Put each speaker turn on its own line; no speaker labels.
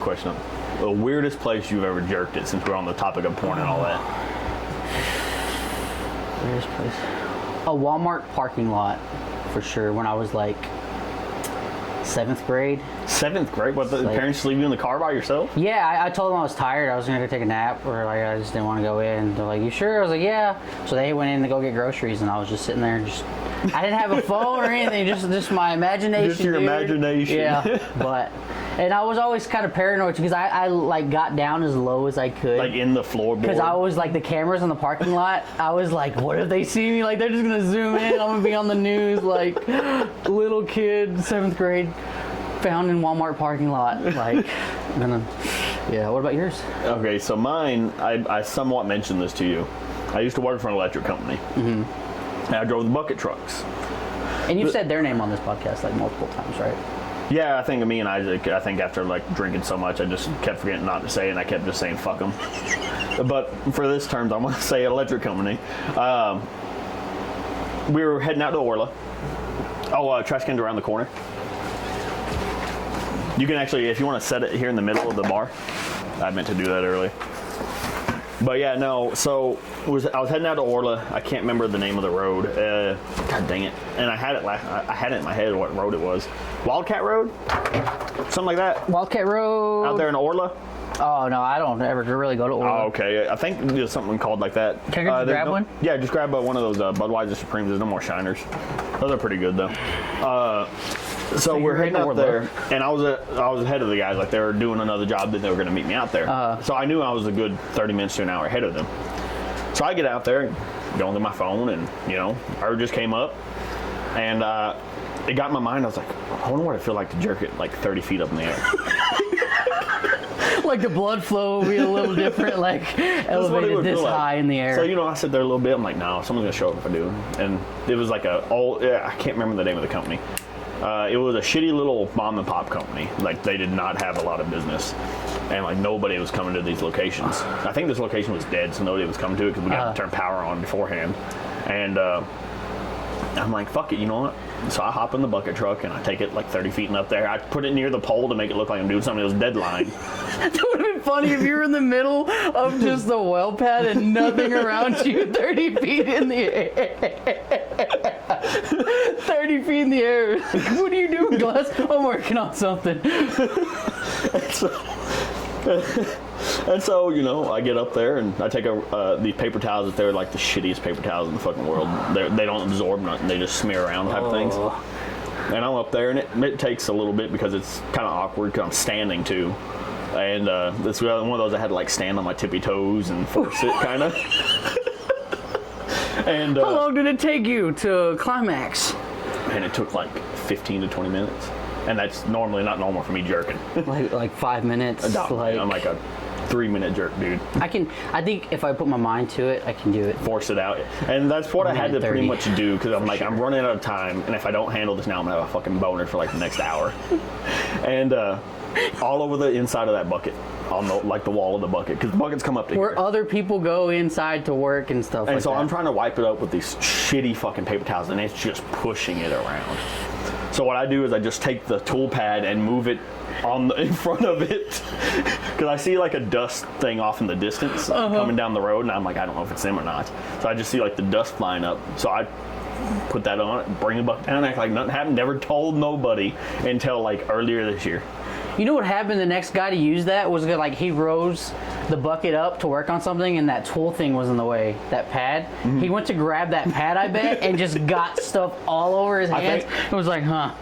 question. The weirdest place you've ever jerked it, since we're on the topic of porn and all that.
Weirdest place? A Walmart parking lot, for sure, when I was like 7th grade.
7th grade? What, the parents leave you in the car by yourself?
Yeah, I told them I was tired. I was going to go take a nap, or like I just didn't want to go in. They're like, you sure? I was like, yeah. So they went in to go get groceries, and I was just sitting there and I didn't have a phone or anything, just my imagination.
Just your imagination.
Yeah, and I was always kind of paranoid because I like got down as low as I could.
Like in the floorboard?
Because I was like, the cameras in the parking lot, I was like, what if they see me? Like, they're just going to zoom in. I'm going to be on the news, like, little kid, 7th grade, found in Walmart parking lot. Like, yeah, what about yours?
Okay, so mine, I somewhat mentioned this to you. I used to work for an electric company. Mm-hmm. And I drove the bucket trucks.
And you've said their name on this podcast like multiple times, right?
Yeah, I think me and Isaac, after like drinking so much, I just kept forgetting not to say it, and I kept just saying fuck them. But for this terms, I'm going to say electric company. We were heading out to Orla. Oh, trash can's around the corner. You can actually, if you want to set it here in the middle of the bar. I meant to do that earlier. But yeah, no, so I was heading out to Orla. I can't remember the name of the road. God dang it. And I had it in my head what road it was. Wildcat Road? Something like that.
Wildcat Road.
Out there in Orla?
Oh, no, I don't ever really go to Orla.
Oh, okay. I think there's something called like that.
Can I grab one?
Yeah, just grab one of those Budweiser Supremes. There's no more Shiners. Those are pretty good, though. So we're heading out there, and I was ahead of the guys. Like, they were doing another job that they were going to meet me out there. So I knew I was a good 30 minutes to an hour ahead of them. So I get out there, go into my phone, and, urge just came up. And it got in my mind. I was like, I wonder what it feel like to jerk it like 30 feet up in the air.
Like the blood flow will be a little different, like elevated this high in the air.
So, I sit there a little bit. I'm like, no, someone's going to show up if I do. And it was like I can't remember the name of the company. It was a shitty little mom and pop company. Like, they did not have a lot of business. And, like, nobody was coming to these locations. I think this location was dead, so nobody was coming to it because we got to turn power on beforehand. And I'm like, fuck it, you know what? So I hop in the bucket truck and I take it like 30 feet and up there. I put it near the pole to make it look like I'm doing something. It was deadline.
That would have been funny if you were in the middle of just the well pad and nothing around you 30 feet in the air. 30 feet in the air. Like, what are you doing, Glass? I'm working on something.
And so, I get up there and I take these paper towels that they're like the shittiest paper towels in the fucking world. They don't absorb nothing. They just smear around type things. And I'm up there, and it takes a little bit because it's kind of awkward because I'm standing too. And it's one of those I had to like stand on my tippy toes and force it kind of. And
how long did it take you to climax?
And it took like 15 to 20 minutes. And that's normally not normal for me jerking.
like 5 minutes.
I'm like a 3-minute jerk, dude.
I think if I put my mind to it, I can do it.
Force it out. And that's what I had to pretty much do because I'm like, I'm running out of time. And if I don't handle this now, I'm going to have a fucking boner for like the next hour. And all over the inside of that bucket. On the wall of the bucket, because the buckets come up to
where
here.
Other people go inside to work and stuff.
And so I'm trying to wipe it up with these shitty fucking paper towels, and it's just pushing it around. So what I do is I just take the tool pad and move it in front of it, because I see like a dust thing off in the distance coming down the road, and I'm like, I don't know if it's them or not. So I just see like the dust flying up. So I put that on it, bring the bucket down, act like nothing happened. Never told nobody until like earlier this year.
You know what happened? The next guy to use that was like he rose the bucket up to work on something, and that tool thing was in the way. That pad. Mm-hmm. He went to grab that pad, I bet, and just got stuff all over his hands. It was like, huh.